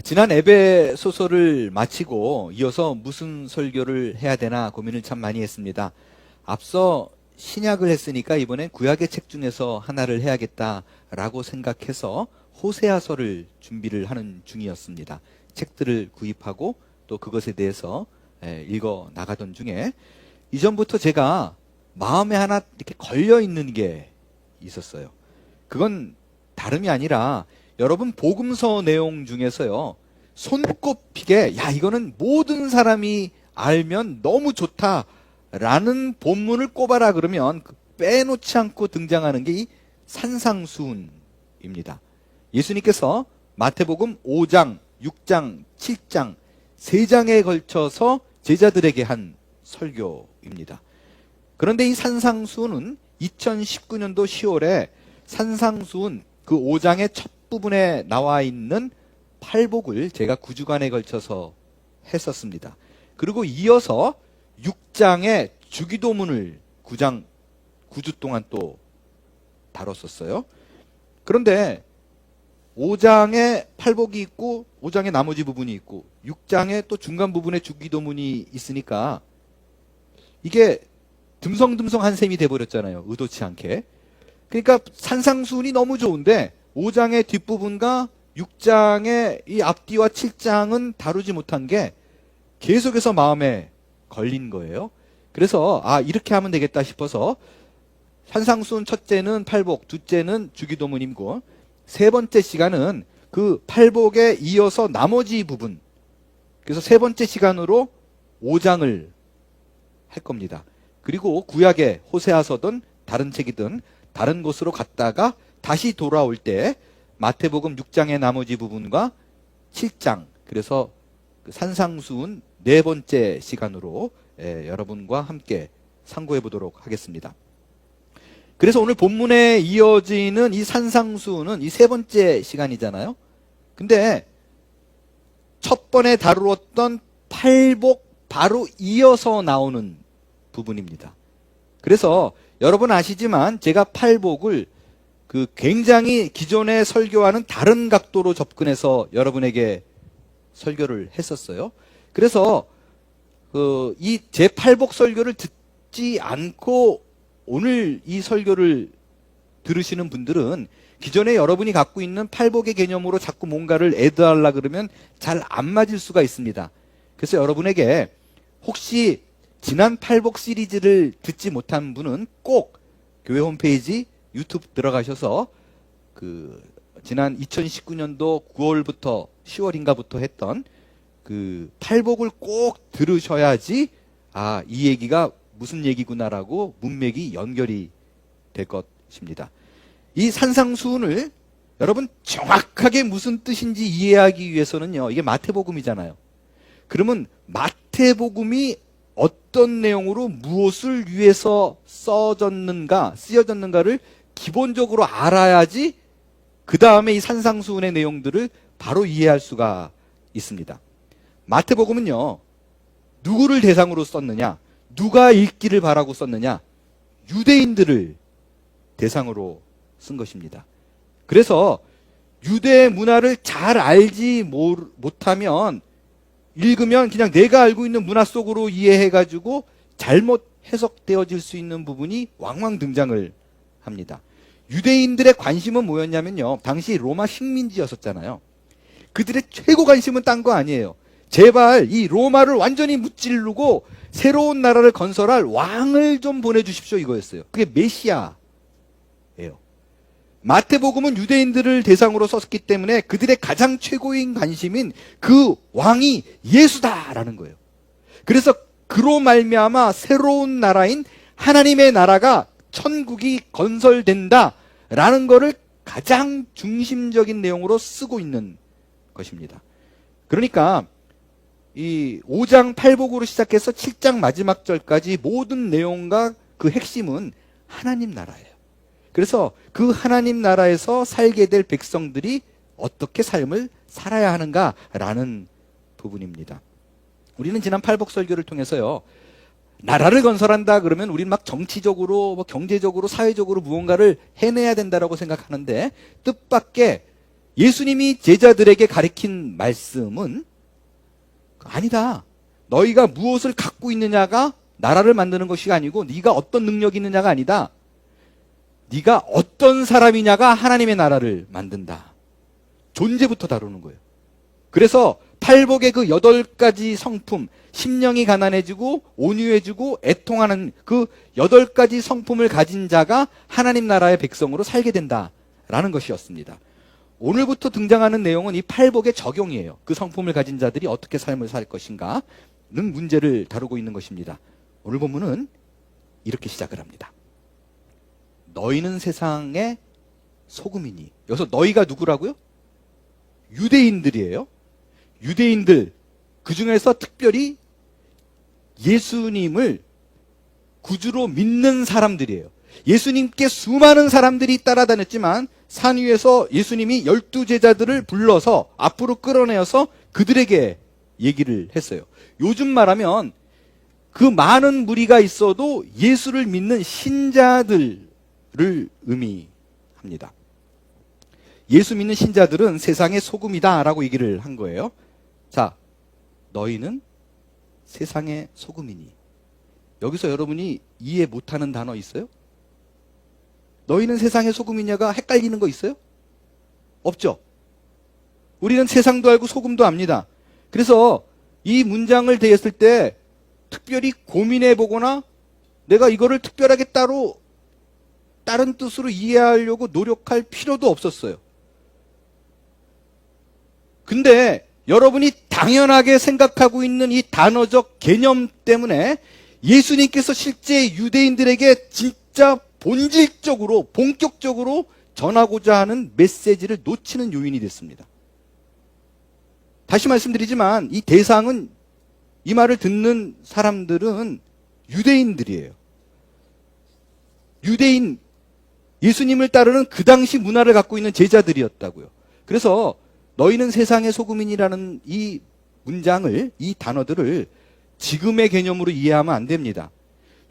지난 에베 소설을 마치고 이어서 무슨 설교를 해야 되나 고민을 참 많이 했습니다. 앞서 신약을 했으니까 이번엔 구약의 책 중에서 하나를 해야겠다라고 생각해서 호세아서를 준비를 하는 중이었습니다. 책들을 구입하고 또 그것에 대해서 읽어 나가던 중에 이전부터 제가 마음에 하나 이렇게 걸려 있는 게 있었어요. 그건 다름이 아니라 여러분 복음서 내용 중에서요, 손꼽히게 야 이거는 모든 사람이 알면 너무 좋다라는 본문을 꼽아라 그러면 빼놓지 않고 등장하는 게 이 산상수훈입니다. 예수님께서 마태복음 5장, 6장, 7장 3장에 걸쳐서 제자들에게 한 설교입니다. 그런데 이 산상수훈은 2019년도 10월에 산상수훈 그 5장의 첫 부분에 나와 있는 팔복을 제가 9주간에 걸쳐서 했었습니다. 그리고 이어서 6장의 주기도문을 9주 동안 또 다뤘었어요. 그런데 5장에 팔복이 있고 5장의 나머지 부분이 있고 6장에 또 중간 부분에 주기도문이 있으니까 이게 듬성듬성한 셈이 돼버렸잖아요. 의도치 않게. 그러니까 산상수훈이 너무 좋은데 5장의 뒷부분과 6장의 이 앞뒤와 7장은 다루지 못한 게 계속해서 마음에 걸린 거예요. 그래서 이렇게 하면 되겠다 싶어서 산상수훈 첫째는 팔복, 둘째는 주기도문이고 세 번째 시간은 그 팔복에 이어서 나머지 부분, 그래서 세 번째 시간으로 5장을 할 겁니다. 그리고 구약의 호세아서든 다른 책이든 다른 곳으로 갔다가 다시 돌아올 때 마태복음 6장의 나머지 부분과 7장, 그래서 산상수훈 네 번째 시간으로 여러분과 함께 상고해 보도록 하겠습니다. 그래서 오늘 본문에 이어지는 이 산상수훈은 이 세 번째 시간이잖아요. 근데 첫 번에 다루었던 팔복 바로 이어서 나오는 부분입니다. 그래서 여러분 아시지만 제가 팔복을 굉장히 기존의 설교와는 다른 각도로 접근해서 여러분에게 설교를 했었어요. 그래서 이 제 팔복 설교를 듣지 않고 오늘 이 설교를 들으시는 분들은 기존에 여러분이 갖고 있는 팔복의 개념으로 자꾸 뭔가를 애드하려 그러면 잘 안 맞을 수가 있습니다. 그래서 여러분에게 혹시 지난 팔복 시리즈를 듣지 못한 분은 꼭 교회 홈페이지 유튜브 들어가셔서 지난 2019년도 9월부터 10월인가부터 했던 팔복을 꼭 들으셔야지 이 얘기가 무슨 얘기구나라고 문맥이 연결이 될 것입니다. 이 산상수훈을 여러분 정확하게 무슨 뜻인지 이해하기 위해서는요, 이게 마태복음이잖아요. 그러면 마태복음이 어떤 내용으로 무엇을 위해서 쓰여졌는가를 기본적으로 알아야지 그 다음에 이 산상수훈의 내용들을 바로 이해할 수가 있습니다. 마태복음은요, 누구를 대상으로 썼느냐, 누가 읽기를 바라고 썼느냐, 유대인들을 대상으로 쓴 것입니다. 그래서 유대 문화를 잘 알지 못하면 읽으면 그냥 내가 알고 있는 문화 속으로 이해해가지고 잘못 해석되어질 수 있는 부분이 왕왕 등장을 합니다. 유대인들의 관심은 뭐였냐면요, 당시 로마 식민지였었잖아요. 그들의 최고 관심은 딴 거 아니에요. 제발 이 로마를 완전히 무찌르고 새로운 나라를 건설할 왕을 좀 보내주십시오, 이거였어요. 그게 메시아예요. 마태복음은 유대인들을 대상으로 썼기 때문에 그들의 가장 최고인 관심인 그 왕이 예수다라는 거예요. 그래서 그로 말미암아 새로운 나라인 하나님의 나라가, 천국이 건설된다라는 것을 가장 중심적인 내용으로 쓰고 있는 것입니다. 그러니까 이 5장 8복으로 시작해서 7장 마지막 절까지 모든 내용과 그 핵심은 하나님 나라예요. 그래서 그 하나님 나라에서 살게 될 백성들이 어떻게 삶을 살아야 하는가라는 부분입니다. 우리는 지난 팔복 설교를 통해서요, 나라를 건설한다 그러면 우리는 막 정치적으로, 경제적으로, 사회적으로 무언가를 해내야 된다라고 생각하는데 뜻밖의 예수님이 제자들에게 가르친 말씀은 아니다. 너희가 무엇을 갖고 있느냐가 나라를 만드는 것이 아니고 네가 어떤 능력이 있느냐가 아니다. 네가 어떤 사람이냐가 하나님의 나라를 만든다. 존재부터 다루는 거예요. 그래서 팔복의 그 8가지 성품, 심령이 가난해지고 온유해지고 애통하는 그 8가지 성품을 가진 자가 하나님 나라의 백성으로 살게 된다라는 것이었습니다. 오늘부터 등장하는 내용은 이 팔복의 적용이에요. 그 성품을 가진 자들이 어떻게 삶을 살 것인가는 문제를 다루고 있는 것입니다. 오늘 본문은 이렇게 시작을 합니다. 너희는 세상의 소금이니. 여기서 너희가 누구라고요? 유대인들이에요. 유대인들, 그 중에서 특별히 예수님을 구주로 믿는 사람들이에요. 예수님께 수많은 사람들이 따라다녔지만 산 위에서 예수님이 12제자들을 불러서 앞으로 끌어내어서 그들에게 얘기를 했어요. 요즘 말하면 그 많은 무리가 있어도 예수를 믿는 신자들을 의미합니다. 예수 믿는 신자들은 세상의 소금이다 라고 얘기를 한 거예요. 자, 너희는 세상의 소금이니. 여기서 여러분이 이해 못하는 단어 있어요? 너희는 세상의 소금이냐가 헷갈리는 거 있어요? 없죠? 우리는 세상도 알고 소금도 압니다. 그래서 이 문장을 대했을 때 특별히 고민해 보거나 내가 이거를 특별하게 따로 다른 뜻으로 이해하려고 노력할 필요도 없었어요. 근데 여러분이 당연하게 생각하고 있는 이 단어적 개념 때문에 예수님께서 실제 유대인들에게 진짜 본질적으로 본격적으로 전하고자 하는 메시지를 놓치는 요인이 됐습니다. 다시 말씀드리지만 이 대상은, 이 말을 듣는 사람들은 유대인들이에요. 유대인, 예수님을 따르는 그 당시 문화를 갖고 있는 제자들이었다고요. 그래서 너희는 세상의 소금이라는 이 문장을, 이 단어들을 지금의 개념으로 이해하면 안 됩니다.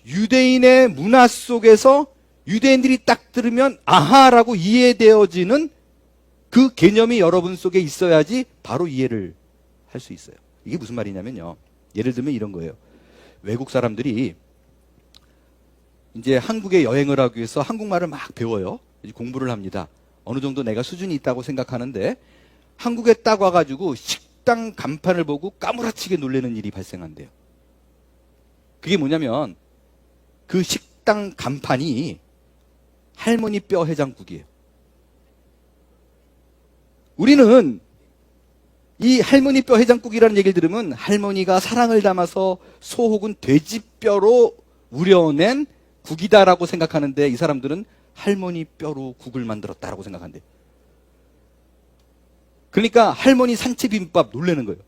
유대인의 문화 속에서 유대인들이 딱 들으면 아하라고 이해되어지는 그 개념이 여러분 속에 있어야지 바로 이해를 할 수 있어요. 이게 무슨 말이냐면요. 예를 들면 이런 거예요. 외국 사람들이 이제 한국에 여행을 하기 위해서 한국말을 막 배워요. 공부를 합니다. 어느 정도 내가 수준이 있다고 생각하는데 한국에 딱 와가지고 식당 간판을 보고 까무라치게 놀라는 일이 발생한대요. 그게 뭐냐면 그 식당 간판이 할머니 뼈 해장국이에요. 우리는 이 할머니 뼈 해장국이라는 얘기를 들으면 할머니가 사랑을 담아서 소 혹은 돼지 뼈로 우려낸 국이다라고 생각하는데 이 사람들은 할머니 뼈로 국을 만들었다라고 생각한대요. 그러니까 할머니 산채 비빔밥 놀라는 거예요.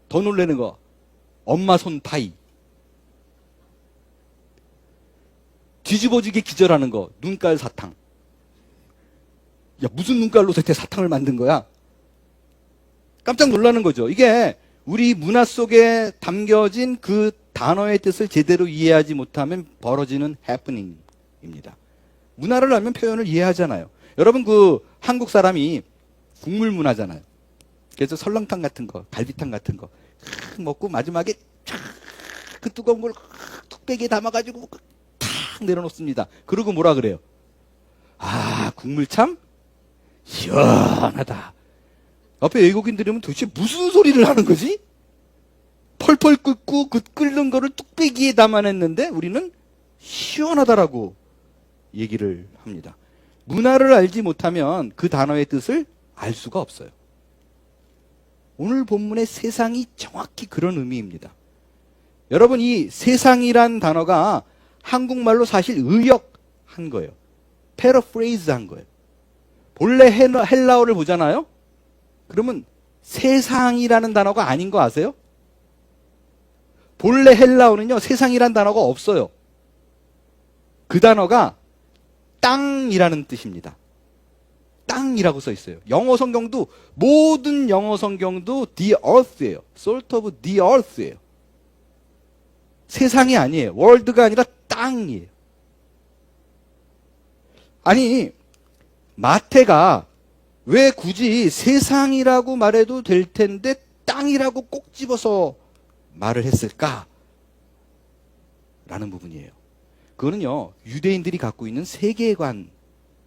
더 놀라는 거, 엄마 손 파이. 뒤집어지게 기절하는 거, 눈깔 사탕. 야, 무슨 눈깔로 대체 사탕을 만든 거야? 깜짝 놀라는 거죠. 이게 우리 문화 속에 담겨진 그 단어의 뜻을 제대로 이해하지 못하면 벌어지는 해프닝입니다. 문화를 알면 표현을 이해하잖아요. 여러분, 그 한국 사람이 국물 문화잖아요. 그래서 설렁탕 같은 거, 갈비탕 같은 거 먹고 마지막에 그 뜨거운 걸 뚝배기에 담아가지고 탁 내려놓습니다. 그러고 뭐라 그래요? 아, 국물 참 시원하다. 옆에 외국인 들으면 도대체 무슨 소리를 하는 거지? 펄펄 끓고 그 끓는 거를 뚝배기에 담아냈는데 우리는 시원하다라고 얘기를 합니다. 문화를 알지 못하면 그 단어의 뜻을 알 수가 없어요. 오늘 본문의 세상이 정확히 그런 의미입니다. 여러분, 이 세상이란 단어가 한국말로 사실 의역한 거예요. 패러프레이즈 한 거예요. 본래 헬라어를 보잖아요. 그러면 세상이라는 단어가 아닌 거 아세요? 본래 헬라어는요, 세상이란 단어가 없어요. 그 단어가 땅이라는 뜻입니다. 땅이라고 써 있어요. 영어 성경도, 모든 영어 성경도 the earth예요. salt of the earth예요. 세상이 아니에요. world가 아니라 땅이에요. 아니, 마태가 왜 굳이 세상이라고 말해도 될 텐데 땅이라고 꼭 집어서 말을 했을까? 라는 부분이에요. 그거는요, 유대인들이 갖고 있는 세계관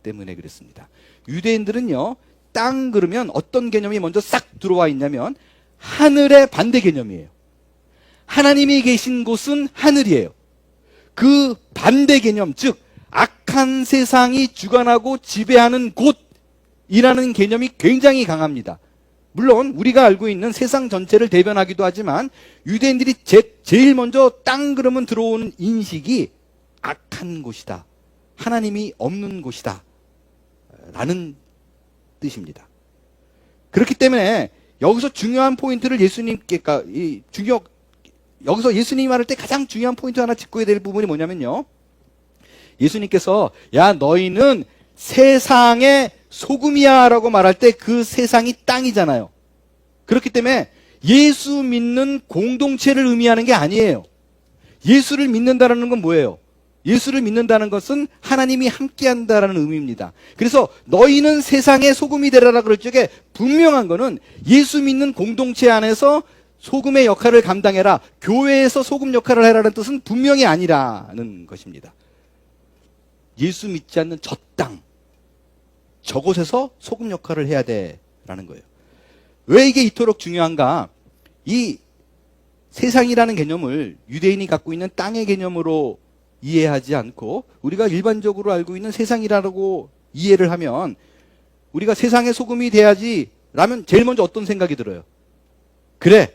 때문에 그랬습니다. 유대인들은요, 땅 그러면 어떤 개념이 먼저 싹 들어와 있냐면 하늘의 반대 개념이에요. 하나님이 계신 곳은 하늘이에요. 그 반대 개념, 즉 악한 세상이 주관하고 지배하는 곳이라는 개념이 굉장히 강합니다. 물론 우리가 알고 있는 세상 전체를 대변하기도 하지만 유대인들이 제일 먼저 땅 그러면 들어오는 인식이 악한 곳이다. 하나님이 없는 곳이다. 라는 뜻입니다. 그렇기 때문에 여기서 중요한 포인트를 여기서 예수님이 말할 때 가장 중요한 포인트 하나 짚어야 될 부분이 뭐냐면요. 예수님께서 야 너희는 세상의 소금이야 라고 말할 때 그 세상이 땅이잖아요. 그렇기 때문에 예수 믿는 공동체를 의미하는 게 아니에요. 예수를 믿는다는 건 뭐예요? 예수를 믿는다는 것은 하나님이 함께한다라는 의미입니다. 그래서 너희는 세상의 소금이 되라라 그럴 적에 분명한 거는 예수 믿는 공동체 안에서 소금의 역할을 감당해라. 교회에서 소금 역할을 해라는 뜻은 분명히 아니라는 것입니다. 예수 믿지 않는 저 땅, 저곳에서 소금 역할을 해야 돼라는 거예요. 왜 이게 이토록 중요한가? 이 세상이라는 개념을 유대인이 갖고 있는 땅의 개념으로 이해하지 않고 우리가 일반적으로 알고 있는 세상이라고 이해를 하면 우리가 세상의 소금이 돼야지 라면 제일 먼저 어떤 생각이 들어요? 그래,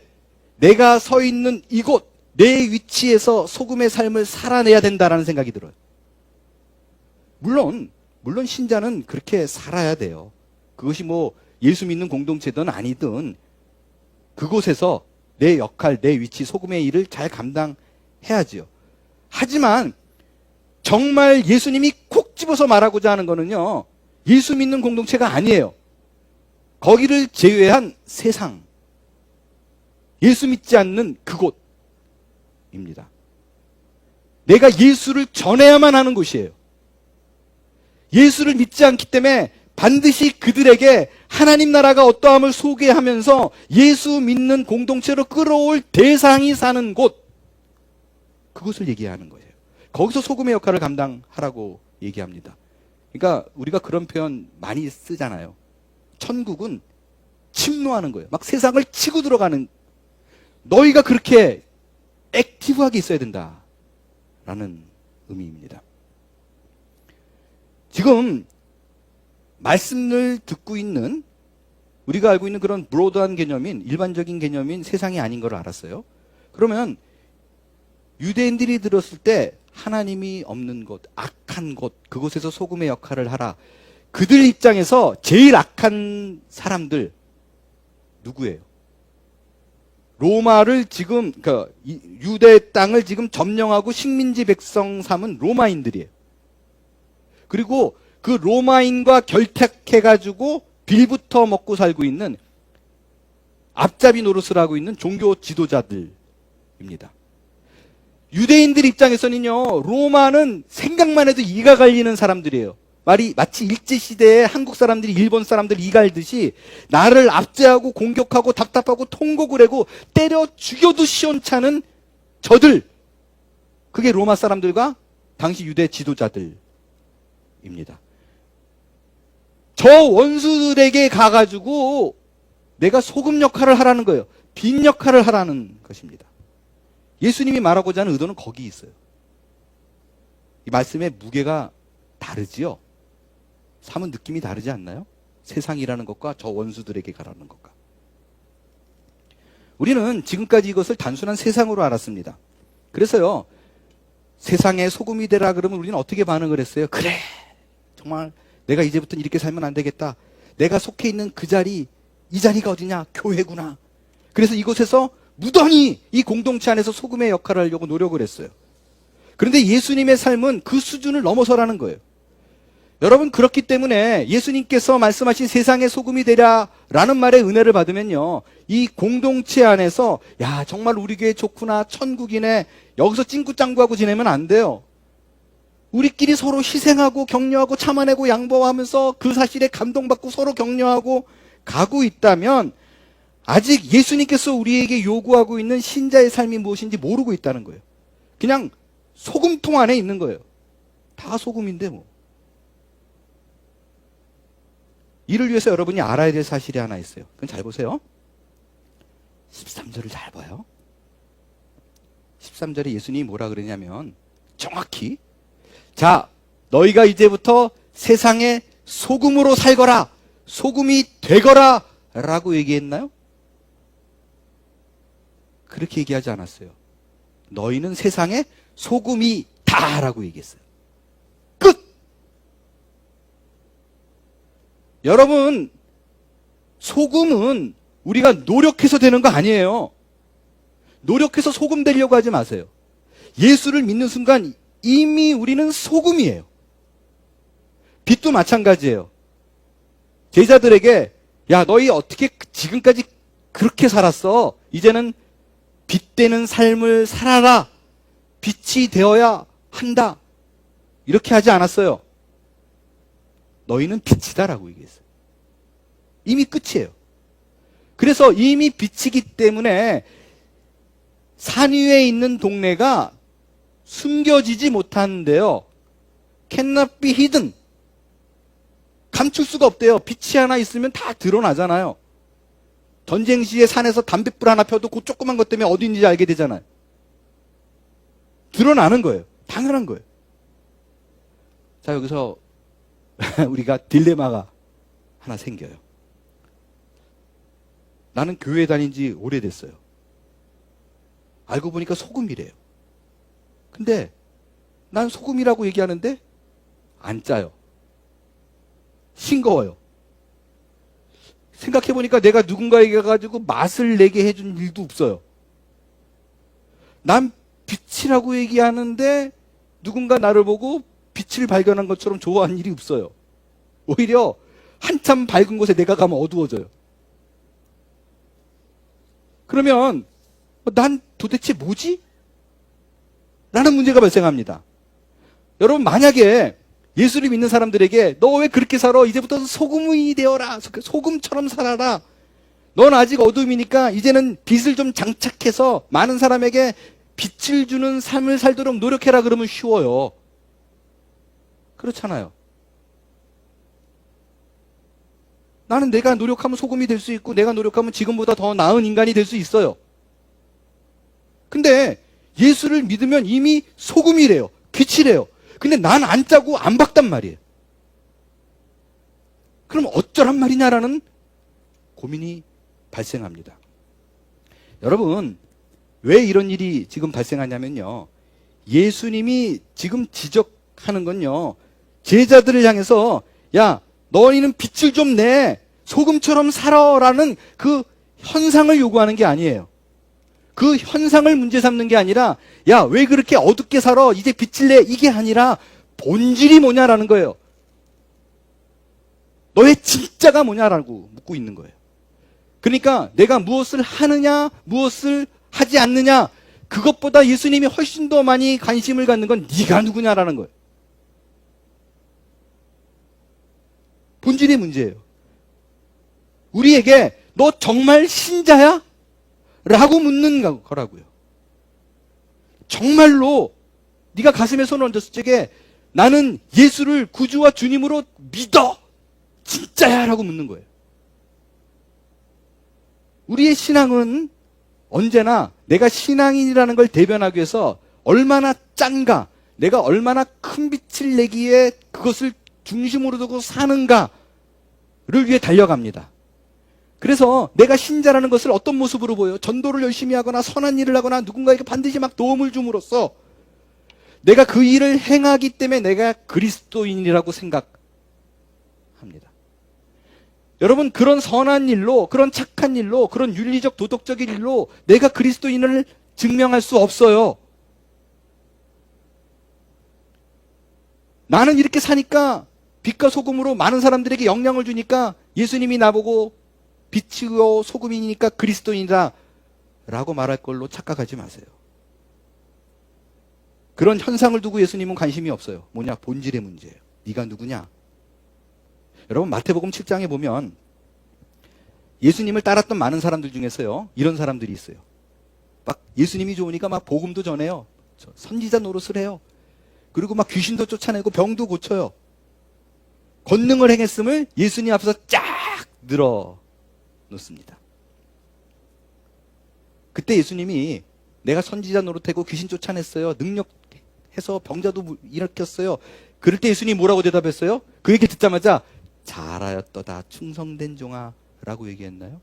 내가 서 있는 이곳, 내 위치에서 소금의 삶을 살아내야 된다라는 생각이 들어요. 물론 신자는 그렇게 살아야 돼요. 그것이 뭐 예수 믿는 공동체든 아니든 그곳에서 내 역할, 내 위치, 소금의 일을 잘 감당해야지요. 하지만 정말 예수님이 콕 집어서 말하고자 하는 거는요, 예수 믿는 공동체가 아니에요. 거기를 제외한 세상, 예수 믿지 않는 그곳입니다. 내가 예수를 전해야만 하는 곳이에요. 예수를 믿지 않기 때문에 반드시 그들에게 하나님 나라가 어떠함을 소개하면서 예수 믿는 공동체로 끌어올 대상이 사는 곳, 그것을 얘기하는 거예요. 거기서 소금의 역할을 감당하라고 얘기합니다. 그러니까 우리가 그런 표현 많이 쓰잖아요. 천국은 침노하는 거예요. 막 세상을 치고 들어가는, 너희가 그렇게 액티브하게 있어야 된다라는 의미입니다. 지금 말씀을 듣고 있는 우리가 알고 있는 그런 브로드한 개념인, 일반적인 개념인 세상이 아닌 걸 알았어요. 그러면 유대인들이 들었을 때 하나님이 없는 곳, 악한 곳, 그곳에서 소금의 역할을 하라. 그들 입장에서 제일 악한 사람들 누구예요? 로마를 지금, 그러니까 유대 땅을 지금 점령하고 식민지 백성 삼은 로마인들이에요. 그리고 그 로마인과 결탁해가지고 빌부터 먹고 살고 있는 앞잡이 노릇을 하고 있는 종교 지도자들입니다. 유대인들 입장에서는요, 로마는 생각만 해도 이가 갈리는 사람들이에요. 마치 일제시대에 한국 사람들이 일본 사람들 이 갈듯이 나를 압제하고 공격하고 답답하고 통곡을 하고 때려 죽여도 시원찮은 저들, 그게 로마 사람들과 당시 유대 지도자들입니다. 저 원수들에게 가가지고 내가 소금 역할을 하라는 거예요. 빛 역할을 하라는 것입니다. 예수님이 말하고자 하는 의도는 거기 있어요. 이 말씀의 무게가 다르지요? 사뭇 느낌이 다르지 않나요? 세상이라는 것과 저 원수들에게 가라는 것과. 우리는 지금까지 이것을 단순한 세상으로 알았습니다. 그래서요, 세상에 소금이 되라 그러면 우리는 어떻게 반응을 했어요? 그래, 정말 내가 이제부터는 이렇게 살면 안 되겠다. 내가 속해 있는 그 자리, 이 자리가 어디냐? 교회구나. 그래서 이곳에서 무던히 이 공동체 안에서 소금의 역할을 하려고 노력을 했어요. 그런데 예수님의 삶은 그 수준을 넘어서라는 거예요. 여러분, 그렇기 때문에 예수님께서 말씀하신 세상의 소금이 되라라는 말의 은혜를 받으면요, 이 공동체 안에서 야, 정말 우리 교회 좋구나, 천국이네, 여기서 찡구짱구하고 지내면 안 돼요. 우리끼리 서로 희생하고 격려하고 참아내고 양보하면서 그 사실에 감동받고 서로 격려하고 가고 있다면 아직 예수님께서 우리에게 요구하고 있는 신자의 삶이 무엇인지 모르고 있다는 거예요. 그냥 소금통 안에 있는 거예요. 다 소금인데 뭐. 이를 위해서 여러분이 알아야 될 사실이 하나 있어요. 그건 잘 보세요. 13절을 잘 봐요. 13절에 예수님이 뭐라 그러냐면 정확히 자, 너희가 이제부터 세상의 소금으로 살거라. 소금이 되거라. 라고 얘기했나요? 그렇게 얘기하지 않았어요. 너희는 세상의 소금이다. 라고 얘기했어요. 끝! 여러분, 소금은 우리가 노력해서 되는 거 아니에요. 노력해서 소금 되려고 하지 마세요. 예수를 믿는 순간 이미 우리는 소금이에요. 빛도 마찬가지예요. 제자들에게 야, 너희 어떻게 지금까지 그렇게 살았어? 이제는 빛되는 삶을 살아라. 빛이 되어야 한다. 이렇게 하지 않았어요. 너희는 빛이다라고 얘기했어요. 이미 끝이에요. 그래서 이미 빛이기 때문에 산 위에 있는 동네가 숨겨지지 못하는데요. cannot be hidden. 감출 수가 없대요. 빛이 하나 있으면 다 드러나잖아요. 전쟁 시에 산에서 담뱃불 하나 펴도 그 조그만 것 때문에 어디 있는지 알게 되잖아요. 드러나는 거예요. 당연한 거예요. 자, 여기서 우리가 딜레마가 하나 생겨요. 나는 교회 다닌 지 오래됐어요. 알고 보니까 소금이래요. 근데 난 소금이라고 얘기하는데 안 짜요. 싱거워요. 생각해보니까 내가 누군가에게 가지고 맛을 내게 해준 일도 없어요. 난 빛이라고 얘기하는데 누군가 나를 보고 빛을 발견한 것처럼 좋아하는 일이 없어요. 오히려 한참 밝은 곳에 내가 가면 어두워져요. 그러면 난 도대체 뭐지? 라는 문제가 발생합니다. 여러분, 만약에 예수를 믿는 사람들에게 너 왜 그렇게 살아? 이제부터 소금이 되어라. 소금처럼 살아라. 넌 아직 어둠이니까 이제는 빛을 좀 장착해서 많은 사람에게 빛을 주는 삶을 살도록 노력해라. 그러면 쉬워요. 그렇잖아요. 나는 내가 노력하면 소금이 될 수 있고 내가 노력하면 지금보다 더 나은 인간이 될 수 있어요. 근데 예수를 믿으면 이미 소금이래요. 빛이래요. 근데 난 안 짜고 안 박단 말이에요. 그럼 어쩌란 말이냐라는 고민이 발생합니다. 여러분, 왜 이런 일이 지금 발생하냐면요. 예수님이 지금 지적하는 건요. 제자들을 향해서 야, 너희는 빛을 좀 내. 소금처럼 살아라는 그 현상을 요구하는 게 아니에요. 그 현상을 문제 삼는 게 아니라 야, 왜 그렇게 어둡게 살아? 이제 빛을 내. 이게 아니라 본질이 뭐냐라는 거예요. 너의 진짜가 뭐냐라고 묻고 있는 거예요. 그러니까 내가 무엇을 하느냐, 무엇을 하지 않느냐, 그것보다 예수님이 훨씬 더 많이 관심을 갖는 건 네가 누구냐라는 거예요. 본질의 문제예요. 우리에게 너 정말 신자야? 라고 묻는 거라고요. 정말로 네가 가슴에 손을 얹었을 적에 나는 예수를 구주와 주님으로 믿어. 진짜야? 라고 묻는 거예요. 우리의 신앙은 언제나 내가 신앙인이라는 걸 대변하기 위해서 얼마나 짠가, 내가 얼마나 큰 빛을 내기에 그것을 중심으로 두고 사는가를 위해 달려갑니다. 그래서 내가 신자라는 것을 어떤 모습으로 보여요? 전도를 열심히 하거나 선한 일을 하거나 누군가에게 반드시 막 도움을 줌으로써 내가 그 일을 행하기 때문에 내가 그리스도인이라고 생각합니다. 여러분, 그런 선한 일로, 그런 착한 일로, 그런 윤리적 도덕적인 일로 내가 그리스도인을 증명할 수 없어요. 나는 이렇게 사니까 빛과 소금으로 많은 사람들에게 영향을 주니까 예수님이 나보고 빛이요 소금이니까 그리스도인이다 라고 말할 걸로 착각하지 마세요. 그런 현상을 두고 예수님은 관심이 없어요. 뭐냐? 본질의 문제예요. 네가 누구냐? 여러분 마태복음 7장에 보면 예수님을 따랐던 많은 사람들 중에서요, 이런 사람들이 있어요. 막 예수님이 좋으니까 막 복음도 전해요. 선지자 노릇을 해요. 그리고 막 귀신도 쫓아내고 병도 고쳐요. 권능을 행했음을 예수님 앞에서 쫙 늘어 놓습니다. 그때 예수님이 내가 선지자 노릇하고 귀신 쫓아냈어요. 능력해서 병자도 일으켰어요. 그럴 때 예수님이 뭐라고 대답했어요? 그 얘기 듣자마자 잘하였도다 충성된 종아 라고 얘기했나요?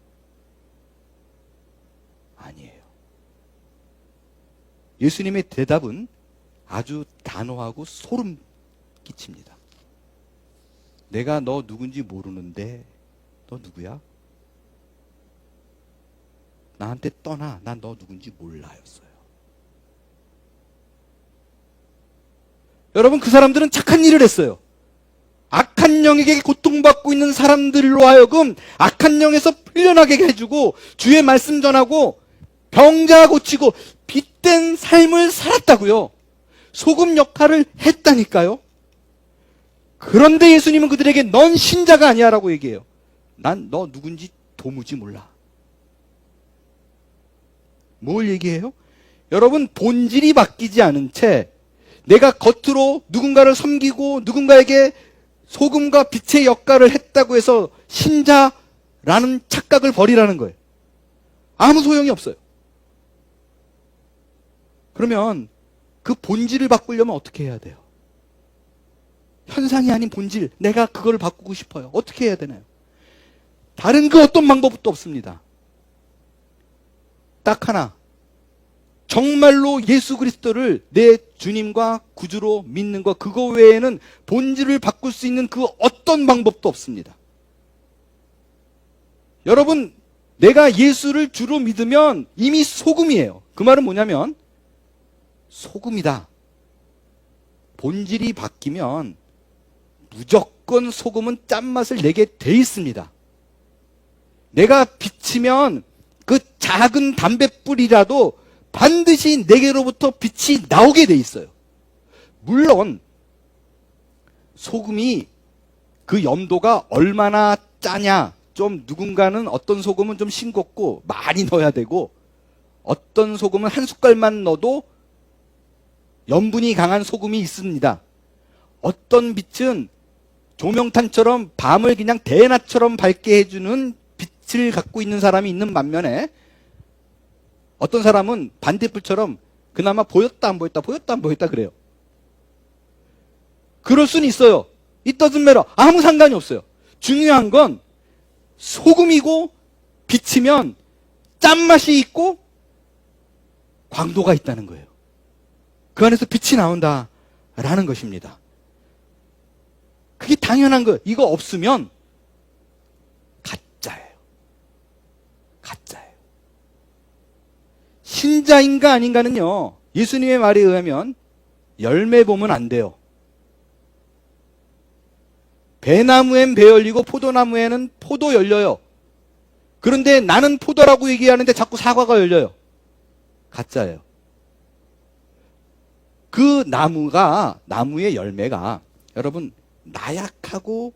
아니에요. 예수님의 대답은 아주 단호하고 소름 끼칩니다. 내가 너 누군지 모르는데 너 누구야? 나한테 떠나. 난 너 누군지 몰라였어요. 여러분, 그 사람들은 착한 일을 했어요. 악한 영에게 고통받고 있는 사람들로 하여금 악한 영에서 풀려나게 해주고 주의 말씀 전하고 병자 고치고 빛된 삶을 살았다고요. 소금 역할을 했다니까요. 그런데 예수님은 그들에게 넌 신자가 아니야 라고 얘기해요. 난 너 누군지 도무지 몰라. 뭘 얘기해요? 여러분, 본질이 바뀌지 않은 채 내가 겉으로 누군가를 섬기고 누군가에게 소금과 빛의 역할을 했다고 해서 신자라는 착각을 버리라는 거예요. 아무 소용이 없어요. 그러면 그 본질을 바꾸려면 어떻게 해야 돼요? 현상이 아닌 본질, 내가 그걸 바꾸고 싶어요. 어떻게 해야 되나요? 다른 그 어떤 방법도 없습니다. 딱 하나, 정말로 예수 그리스도를 내 주님과 구주로 믿는 것, 그거 외에는 본질을 바꿀 수 있는 그 어떤 방법도 없습니다. 여러분, 내가 예수를 주로 믿으면 이미 소금이에요. 그 말은 뭐냐면 소금이다. 본질이 바뀌면 무조건 소금은 짠맛을 내게 돼 있습니다. 내가 비치면 그 작은 담뱃불이라도 반드시 내게로부터 빛이 나오게 돼 있어요. 물론 소금이 그 염도가 얼마나 짜냐, 좀 누군가는 어떤 소금은 좀 싱겁고 많이 넣어야 되고 어떤 소금은 한 숟갈만 넣어도 염분이 강한 소금이 있습니다. 어떤 빛은 조명탄처럼 밤을 그냥 대낮처럼 밝게 해주는 빛을 갖고 있는 사람이 있는 반면에 어떤 사람은 반딧불처럼 그나마 보였다 안 보였다 보였다 안 보였다 그래요. 그럴 수는 있어요. It doesn't matter. 아무 상관이 없어요. 중요한 건 소금이고 빛이면 짠맛이 있고 광도가 있다는 거예요. 그 안에서 빛이 나온다라는 것입니다. 그게 당연한 거예요. 이거 없으면 가짜예요. 가짜예요. 신자인가 아닌가는요, 예수님의 말에 의하면 열매 보면 안 돼요. 배나무엔 배 열리고 포도나무에는 포도 열려요. 그런데 나는 포도라고 얘기하는데 자꾸 사과가 열려요. 가짜예요. 그 나무의 열매가 여러분 나약하고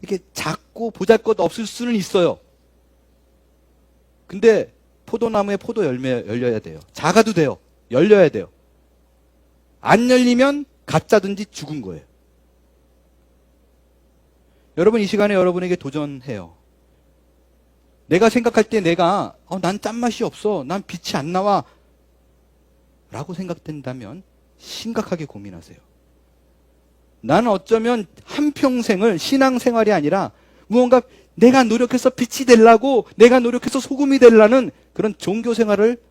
이렇게 작고 보잘것 없을 수는 있어요. 근데 포도나무에 포도 열매 열려야 돼요. 작아도 돼요. 열려야 돼요. 안 열리면 가짜든지 죽은 거예요. 여러분, 이 시간에 여러분에게 도전해요. 내가 생각할 때 난 짠맛이 없어, 난 빛이 안 나와 라고 생각된다면 심각하게 고민하세요. 나는 어쩌면 한평생을 신앙생활이 아니라 무언가 내가 노력해서 빛이 되려고, 내가 노력해서 소금이 되려는 그런 종교생활을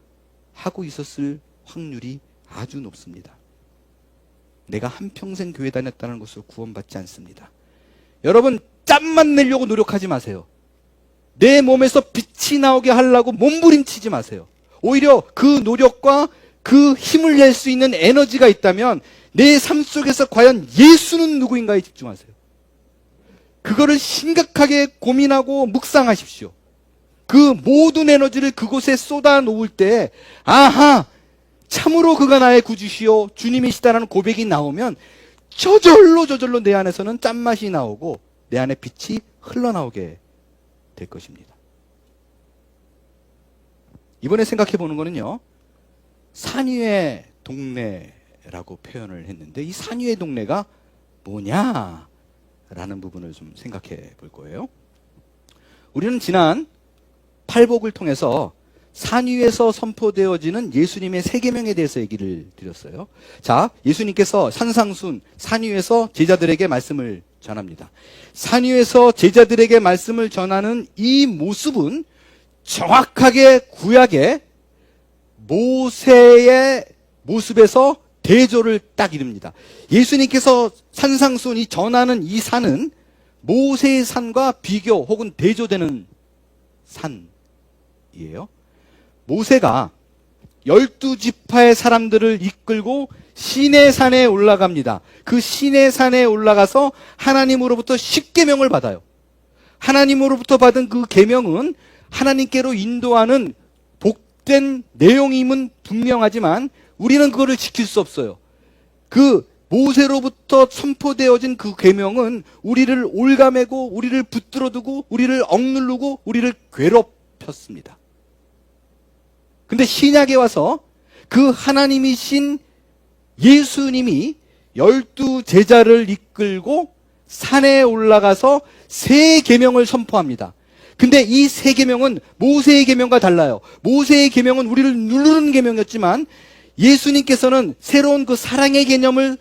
하고 있었을 확률이 아주 높습니다. 내가 한평생 교회 다녔다는 것으로 구원받지 않습니다. 여러분, 짠맛 내려고 노력하지 마세요. 내 몸에서 빛이 나오게 하려고 몸부림치지 마세요. 오히려 그 노력과 그 힘을 낼 수 있는 에너지가 있다면 내 삶 속에서 과연 예수는 누구인가에 집중하세요. 그거를 심각하게 고민하고 묵상하십시오. 그 모든 에너지를 그곳에 쏟아 놓을 때, 아하, 참으로 그가 나의 구주시요 주님이시다라는 고백이 나오면 저절로 내 안에서는 짠맛이 나오고 내 안에 빛이 흘러나오게 될 것입니다. 이번에 생각해 보는 거는요, 산 위의 동네라고 표현을 했는데 이 산 위의 동네가 뭐냐라는 부분을 좀 생각해 볼 거예요. 우리는 지난 팔복을 통해서 산 위에서 선포되어지는 예수님의 세 계명에 대해서 얘기를 드렸어요. 자, 예수님께서 산상순 산 위에서 제자들에게 말씀을 전합니다. 산 위에서 제자들에게 말씀을 전하는 이 모습은 정확하게 구약의 모세의 모습에서 대조를 딱 이룹니다. 예수님께서 산상순 이 전하는 이 산은 모세의 산과 비교 혹은 대조되는 산이에요. 모세가 12지파의 사람들을 이끌고 시내산에 올라갑니다. 그 시내산에 올라가서 하나님으로부터 10계명을 받아요. 하나님으로부터 받은 그 계명은 하나님께로 인도하는 복된 내용임은 분명하지만 우리는 그거를 지킬 수 없어요. 그 모세로부터 선포되어진 그 계명은 우리를 올가매고 우리를 붙들어두고 우리를 억누르고 우리를 괴롭혔습니다. 근데 신약에 와서 그 하나님이신 예수님이 12제자를 이끌고 산에 올라가서 새 계명을 선포합니다. 근데 이 새 계명은 모세의 계명과 달라요. 모세의 계명은 우리를 누르는 계명이었지만 예수님께서는 새로운 그 사랑의 계명을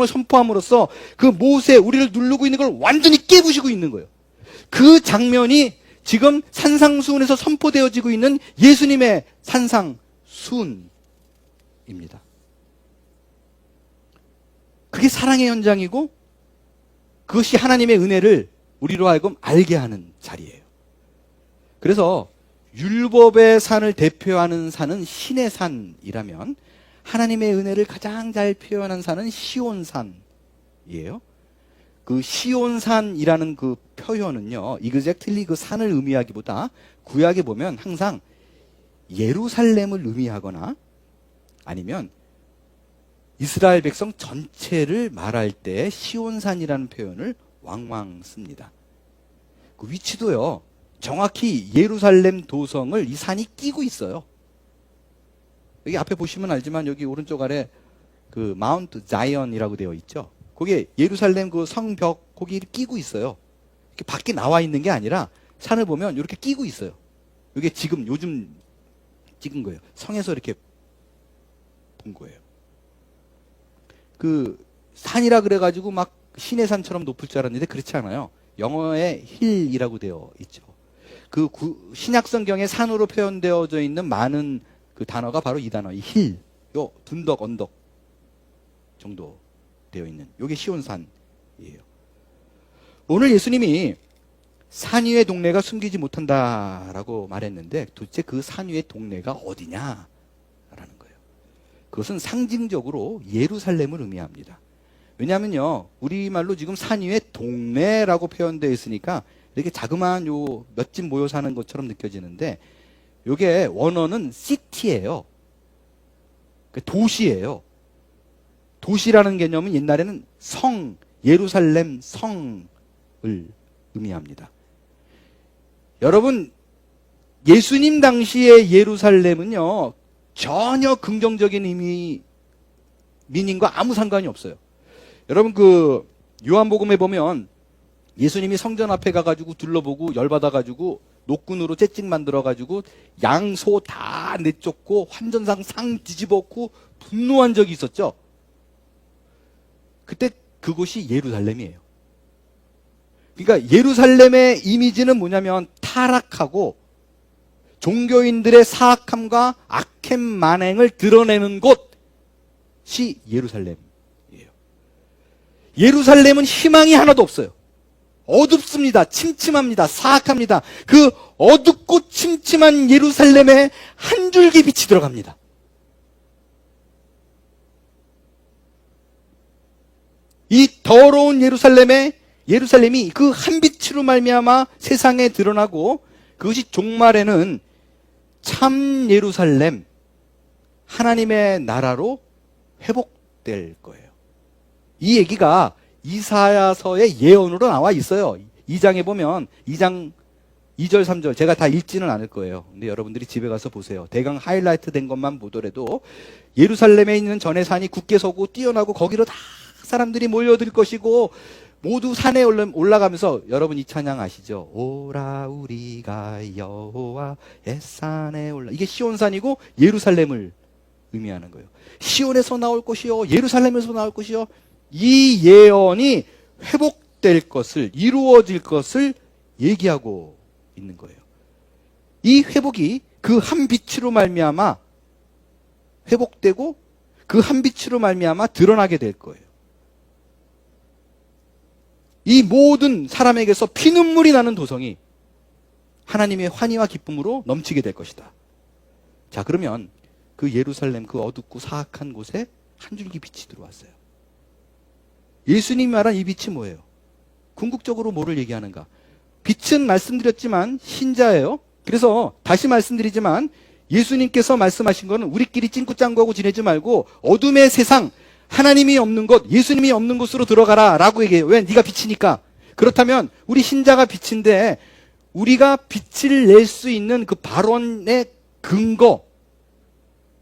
선포함으로써 그 모세, 우리를 누르고 있는 걸 완전히 깨부시고 있는 거예요. 그 장면이 지금 산상수훈에서 선포되어지고 있는 예수님의 산상수훈입니다. 그게 사랑의 현장이고 그것이 하나님의 은혜를 우리로 하여금 알게 하는 자리예요. 그래서 율법의 산을 대표하는 산은 신의 산이라면 하나님의 은혜를 가장 잘 표현한 산은 시온산이에요. 그 시온산이라는 그 표현은요, exactly 그 산을 의미하기보다 구약에 보면 항상 예루살렘을 의미하거나 아니면 이스라엘 백성 전체를 말할 때 시온산이라는 표현을 왕왕 씁니다. 그 위치도요, 정확히 예루살렘 도성을 이 산이 끼고 있어요. 여기 앞에 보시면 알지만 여기 오른쪽 아래 그 마운트 자이언이라고 되어 있죠. 거기에 예루살렘 그 성벽 거기 끼고 있어요. 이렇게 밖에 나와 있는 게 아니라 산을 보면 이렇게 끼고 있어요. 이게 지금 요즘 찍은 거예요. 성에서 이렇게 본 거예요. 그 산이라 그래가지고 막 신의 산처럼 높을 줄 알았는데 그렇지 않아요. 영어에 힐이라고 되어 있죠. 그 신약 성경에 산으로 표현되어져 있는 많은 그 단어가 바로 이 단어, 이 힐, 요 둔덕, 언덕 정도 되어 있는 요게 시온산이에요. 오늘 예수님이 산 위의 동네가 숨기지 못한다라고 말했는데 도대체 그 산 위의 동네가 어디냐라는 거예요. 그것은 상징적으로 예루살렘을 의미합니다. 왜냐하면요, 우리말로 지금 산 위의 동네라고 표현되어 있으니까 이렇게 자그마한 요 몇 집 모여 사는 것처럼 느껴지는데 요게 원어는 시티예요. 도시예요. 도시라는 개념은 옛날에는 성, 예루살렘 성을 의미합니다. 여러분, 예수님 당시의 예루살렘은요, 전혀 긍정적인 미닝과 아무 상관이 없어요. 여러분, 그 요한복음에 보면 예수님이 성전 앞에 가가지고 둘러보고 열받아가지고 노끈으로 채찍 만들어가지고 양소 다 내쫓고 환전상 상 뒤집었고 분노한 적이 있었죠. 그때 그곳이 예루살렘이에요. 그러니까 예루살렘의 이미지는 뭐냐면 타락하고 종교인들의 사악함과 악행 만행을 드러내는 곳이 예루살렘이에요. 예루살렘은 희망이 하나도 없어요. 어둡습니다. 침침합니다. 사악합니다. 그 어둡고 침침한 예루살렘에 한 줄기 빛이 들어갑니다. 이 더러운 예루살렘이 그 한 빛으로 말미암아 세상에 드러나고 그것이 종말에는 참 예루살렘, 하나님의 나라로 회복될 거예요. 이 얘기가 이사야서의 예언으로 나와 있어요. 2장에 보면 2장 2절 3절 제가 다 읽지는 않을 거예요. 근데 여러분들이 집에 가서 보세요. 대강 하이라이트 된 것만 보더라도 예루살렘에 있는 전의 산이 굳게 서고 뛰어나고 거기로 다 사람들이 몰려들 것이고 모두 산에 올라가면서 여러분 이 찬양 아시죠? 오라 우리가 여호와의 산에 올라. 이게 시온산이고 예루살렘을 의미하는 거예요. 시온에서 나올 것이요 예루살렘에서 나올 것이요. 이 예언이 회복될 것을 이루어질 것을 얘기하고 있는 거예요. 이 회복이 그 한 빛으로 말미암아 회복되고 그 한 빛으로 말미암아 드러나게 될 거예요. 이 모든 사람에게서 피눈물이 나는 도성이 하나님의 환희와 기쁨으로 넘치게 될 것이다. 자, 그러면 그 예루살렘 그 어둡고 사악한 곳에 한 줄기 빛이 들어왔어요. 예수님이 말한 이 빛이 뭐예요? 궁극적으로 뭐를 얘기하는가? 빛은 말씀드렸지만 신자예요. 그래서 다시 말씀드리지만 예수님께서 말씀하신 거는 우리끼리 찡꾸짱구하고 지내지 말고 어둠의 세상, 하나님이 없는 곳, 예수님이 없는 곳으로 들어가라 라고 얘기해요. 왜? 네가 빛이니까. 그렇다면 우리 신자가 빛인데 우리가 빛을 낼 수 있는 그 발언의 근거,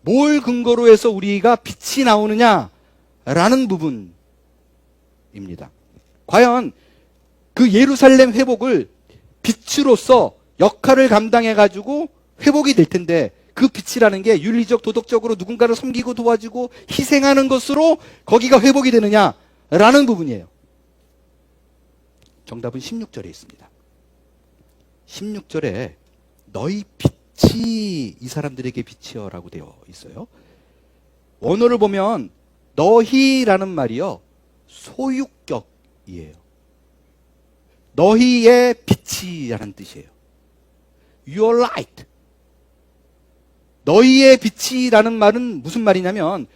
뭘 근거로 해서 우리가 빛이 나오느냐라는 부분입니다. 과연 그 예루살렘 회복을 빛으로서 역할을 감당해가지고 회복이 될 텐데 그 빛이라는 게 윤리적, 도덕적으로 누군가를 섬기고 도와주고 희생하는 것으로 거기가 회복이 되느냐라는 부분이에요. 정답은 16절에 있습니다. 16절에 너희 빛이 이 사람들에게 빛이여라고 되어 있어요. 원어를 보면 너희라는 말이요 소유격이에요. 너희의 빛이라는 뜻이에요. Your light. 너희의 빛이라는 말은 무슨 말이냐면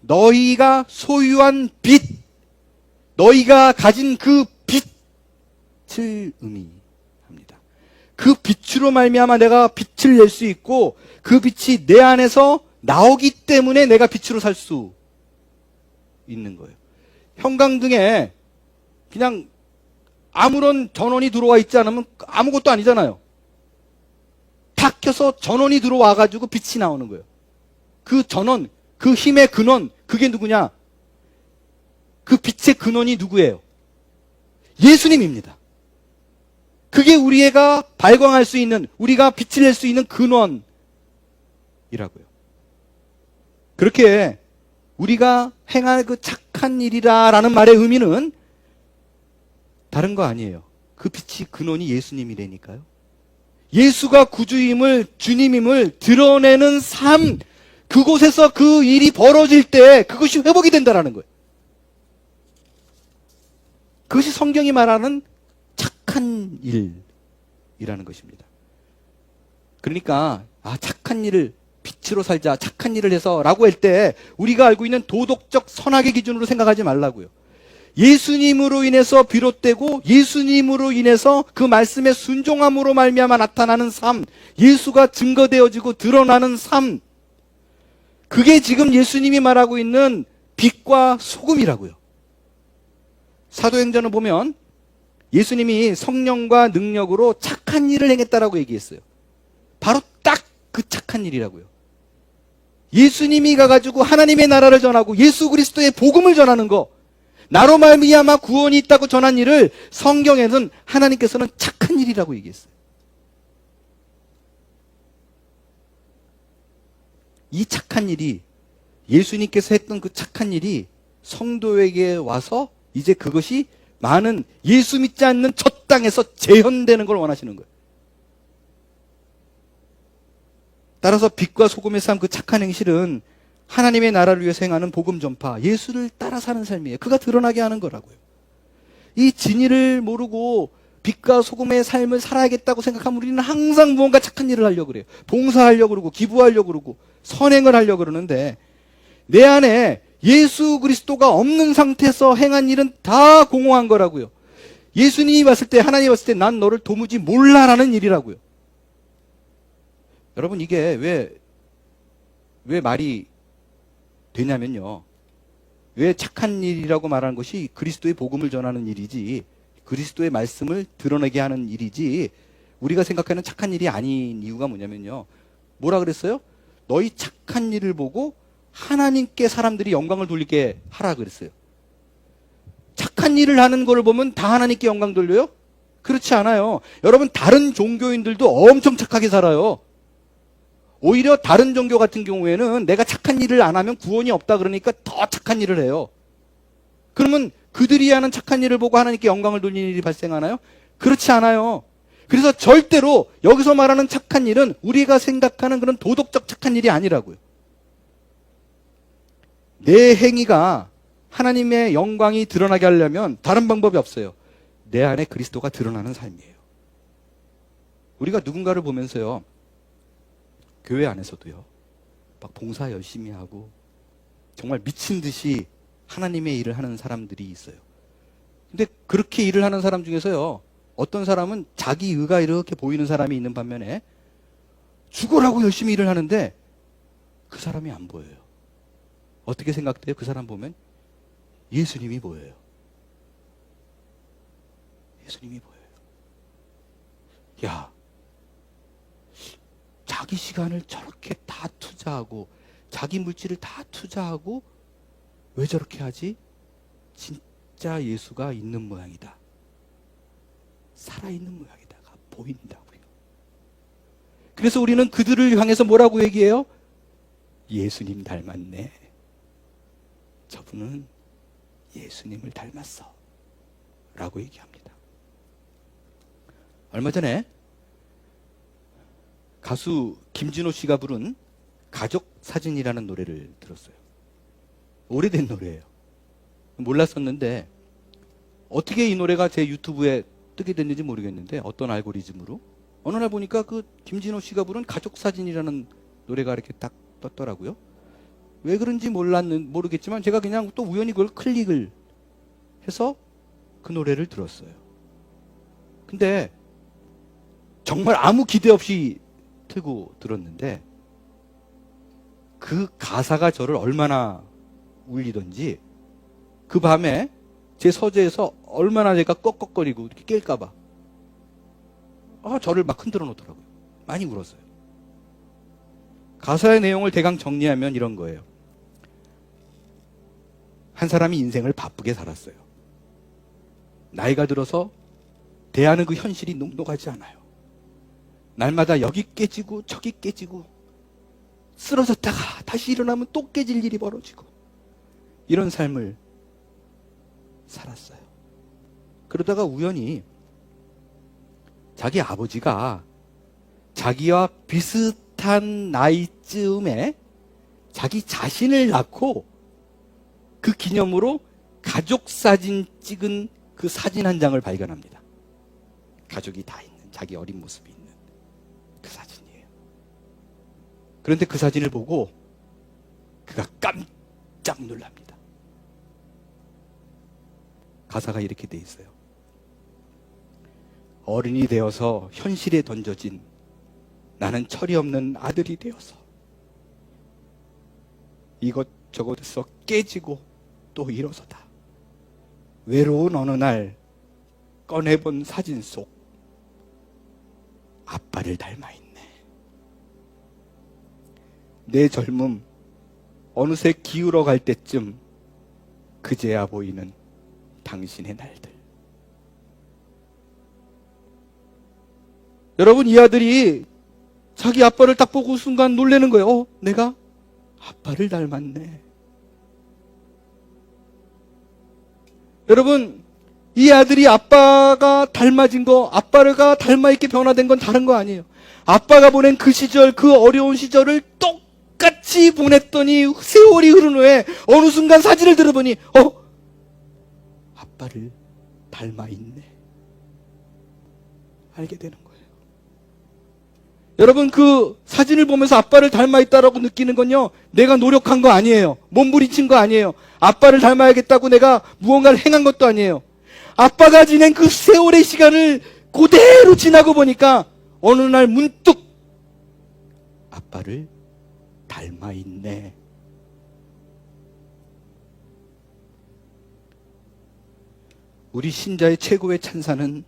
너희가 소유한 빛, 너희가 가진 그 빛을 의미합니다. 그 빛으로 말미암아 내가 빛을 낼 수 있고 그 빛이 내 안에서 나오기 때문에 내가 빛으로 살 수 있는 거예요. 형광등에 그냥 아무런 전원이 들어와 있지 않으면 아무것도 아니잖아요. 다 켜서 전원이 들어와가지고 빛이 나오는 거예요. 그 전원, 그 힘의 근원, 그게 누구냐? 그 빛의 근원이 누구예요? 예수님입니다. 그게 우리가 발광할 수 있는, 우리가 빛을 낼 수 있는 근원이라고요. 그렇게 우리가 행할 그 착한 일이라라는 말의 의미는 다른 거 아니에요. 그 빛이 근원이 예수님이라니까요. 예수가 구주임을, 주님임을 드러내는 삶, 그곳에서 그 일이 벌어질 때 그것이 회복이 된다라는 거예요. 그것이 성경이 말하는 착한 일이라는 것입니다. 그러니까 착한 일을 빛으로 살자, 착한 일을 해서 라고 할 때 우리가 알고 있는 도덕적 선악의 기준으로 생각하지 말라고요. 예수님으로 인해서 비롯되고 예수님으로 인해서 그 말씀의 순종함으로 말미암아 나타나는 삶, 예수가 증거되어지고 드러나는 삶, 그게 지금 예수님이 말하고 있는 빛과 소금이라고요. 사도행전을 보면 예수님이 성령과 능력으로 착한 일을 행했다라고 얘기했어요. 바로 딱 그 착한 일이라고요. 예수님이 가가지고 하나님의 나라를 전하고 예수 그리스도의 복음을 전하는 거, 나로 말미암아 구원이 있다고 전한 일을 성경에는 하나님께서는 착한 일이라고 얘기했어요. 이 착한 일이, 예수님께서 했던 그 착한 일이 성도에게 와서 이제 그것이 많은 예수 믿지 않는 저 땅에서 재현되는 걸 원하시는 거예요. 따라서 빛과 소금의 삶, 그 착한 행실은 하나님의 나라를 위해서 행하는 복음 전파, 예수를 따라 사는 삶이에요. 그가 드러나게 하는 거라고요. 이 진리를 모르고 빛과 소금의 삶을 살아야겠다고 생각하면 우리는 항상 무언가 착한 일을 하려고 그래요. 봉사하려고 그러고 기부하려고 그러고 선행을 하려고 그러는데 내 안에 예수 그리스도가 없는 상태에서 행한 일은 다 공허한 거라고요. 예수님이 봤을 때, 하나님이 봤을 때 난 너를 도무지 몰라라는 일이라고요. 여러분, 이게 왜 말이 되냐면요. 왜 착한 일이라고 말하는 것이 그리스도의 복음을 전하는 일이지, 그리스도의 말씀을 드러내게 하는 일이지, 우리가 생각하는 착한 일이 아닌 이유가 뭐냐면요. 뭐라 그랬어요? 너희 착한 일을 보고 하나님께 사람들이 영광을 돌리게 하라 그랬어요. 착한 일을 하는 걸 보면 다 하나님께 영광 돌려요? 그렇지 않아요. 여러분, 다른 종교인들도 엄청 착하게 살아요. 오히려 다른 종교 같은 경우에는 내가 착한 일을 안 하면 구원이 없다 그러니까 더 착한 일을 해요. 그러면 그들이 하는 착한 일을 보고 하나님께 영광을 돌리는 일이 발생하나요? 그렇지 않아요. 그래서 절대로 여기서 말하는 착한 일은 우리가 생각하는 그런 도덕적 착한 일이 아니라고요. 내 행위가 하나님의 영광이 드러나게 하려면 다른 방법이 없어요. 내 안에 그리스도가 드러나는 삶이에요. 우리가 누군가를 보면서요, 교회 안에서도요, 막 봉사 열심히 하고 정말 미친 듯이 하나님의 일을 하는 사람들이 있어요. 근데 그렇게 일을 하는 사람 중에서요, 어떤 사람은 자기 의가 이렇게 보이는 사람이 있는 반면에 죽으라고 열심히 일을 하는데 그 사람이 안 보여요. 어떻게 생각돼요? 그 사람 보면 예수님이 보여요. 예수님이 보여요. 야, 자기 시간을 저렇게 다 투자하고 자기 물질을 다 투자하고 왜 저렇게 하지? 진짜 예수가 있는 모양이다. 살아있는 모양이다가 보인다고요. 그래서 우리는 그들을 향해서 뭐라고 얘기해요? 예수님 닮았네. 저분은 예수님을 닮았어. 라고 얘기합니다. 얼마 전에 가수 김진호 씨가 부른 가족 사진이라는 노래를 들었어요. 오래된 노래예요. 몰랐었는데 어떻게 이 노래가 제 유튜브에 뜨게 됐는지 모르겠는데 어떤 알고리즘으로 어느 날 보니까 그 김진호 씨가 부른 가족 사진이라는 노래가 이렇게 딱 떴더라고요. 왜 그런지 모르겠지만 제가 그냥 또 우연히 그걸 클릭을 해서 그 노래를 들었어요. 근데 정말 아무 기대 없이 틀고 들었는데 그 가사가 저를 얼마나 울리던지, 그 밤에 제 서재에서 얼마나 제가 꺽꺽거리고 이렇게 깰까봐 저를 막 흔들어 놓더라고요. 많이 울었어요. 가사의 내용을 대강 정리하면 이런 거예요. 한 사람이 인생을 바쁘게 살았어요. 나이가 들어서 대하는 그 현실이 녹록하지 않아요. 날마다 여기 깨지고 저기 깨지고 쓰러졌다가 다시 일어나면 또 깨질 일이 벌어지고 이런 삶을 살았어요. 그러다가 우연히 자기 아버지가 자기와 비슷한 나이쯤에 자기 자신을 낳고 그 기념으로 가족 사진 찍은 그 사진 한 장을 발견합니다. 가족이 다 있는, 자기 어린 모습이 있는 그 사진이에요. 그런데 그 사진을 보고 그가 깜짝 놀랍니다. 가사가 이렇게 돼 있어요. 어른이 되어서 현실에 던져진 나는 철이 없는 아들이 되어서 이것저것에서 깨지고 또 일어서다. 외로운 어느 날 꺼내본 사진 속 아빠를 닮아있네. 내 젊음 어느새 기울어 갈 때쯤 그제야 보이는 당신의 날들. 여러분, 이 아들이 자기 아빠를 딱 보고 순간 놀라는 거예요. 내가 아빠를 닮았네. 여러분, 이 아들이 아빠가 닮아진 거, 아빠가 닮아있게 변화된 건 다른 거 아니에요. 아빠가 보낸 그 시절, 그 어려운 시절을 똑같이 보냈더니 세월이 흐른 후에 어느 순간 사진을 들어보니 아빠를 닮아있네. 알게 되는 거예요. 여러분, 그 사진을 보면서 아빠를 닮아있다라고 느끼는 건요, 내가 노력한 거 아니에요. 몸부림친 거 아니에요. 아빠를 닮아야겠다고 내가 무언가를 행한 것도 아니에요. 아빠가 지낸 그 세월의 시간을 그대로 지나고 보니까 어느 날 문득 아빠를 닮아있네 우리 신자의 최고의 찬사는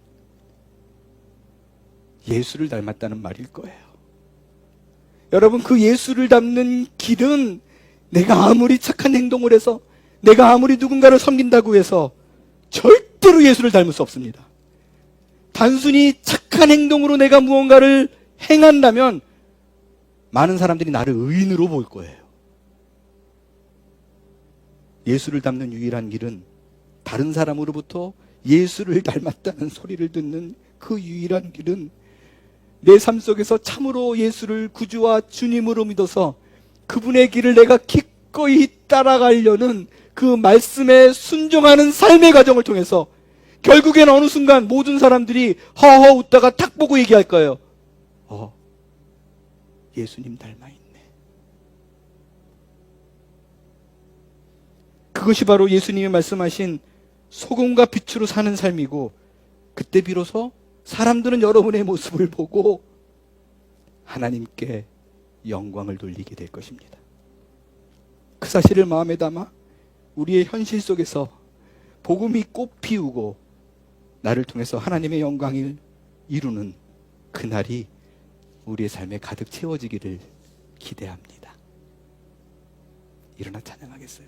예수를 닮았다는 말일 거예요. 여러분, 그 예수를 닮는 길은 내가 아무리 착한 행동을 해서, 내가 아무리 누군가를 섬긴다고 해서 절대로 예수를 닮을 수 없습니다. 단순히 착한 행동으로 내가 무언가를 행한다면 많은 사람들이 나를 의인으로 볼 거예요. 예수를 닮는 유일한 길은 다른 사람으로부터 예수를 닮았다는 소리를 듣는 그 유일한 길은 내 삶 속에서 참으로 예수를 구주와 주님으로 믿어서 그분의 길을 내가 기꺼이 따라가려는 그 말씀에 순종하는 삶의 과정을 통해서 결국엔 어느 순간 모든 사람들이 허허 웃다가 탁 보고 얘기할 거예요. 예수님 닮아있네. 그것이 바로 예수님이 말씀하신 소금과 빛으로 사는 삶이고, 그때 비로소 사람들은 여러분의 모습을 보고 하나님께 영광을 돌리게 될 것입니다. 그 사실을 마음에 담아 우리의 현실 속에서 복음이 꽃 피우고 나를 통해서 하나님의 영광을 이루는 그날이 우리의 삶에 가득 채워지기를 기대합니다. 일어나 찬양하겠어요.